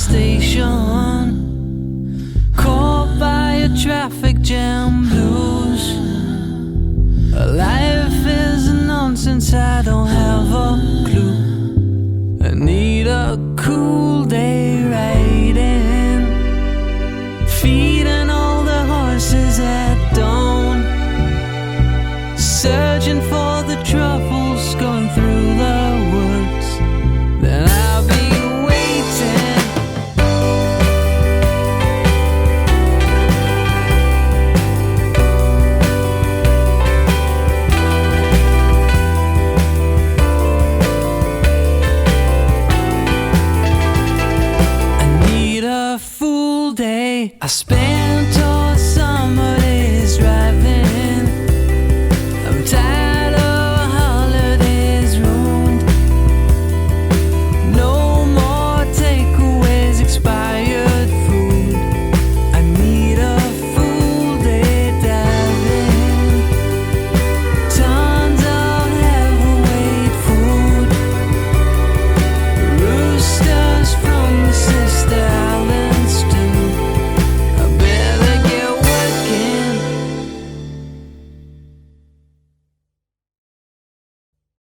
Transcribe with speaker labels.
Speaker 1: station, caught by a traffic jam blues. Life is nonsense, I don't have a clue. I need a cool day riding, feeding all the horses at dawn, searching for the truffles, going through the woods. Then I'll be waiting. I need a full day. I spend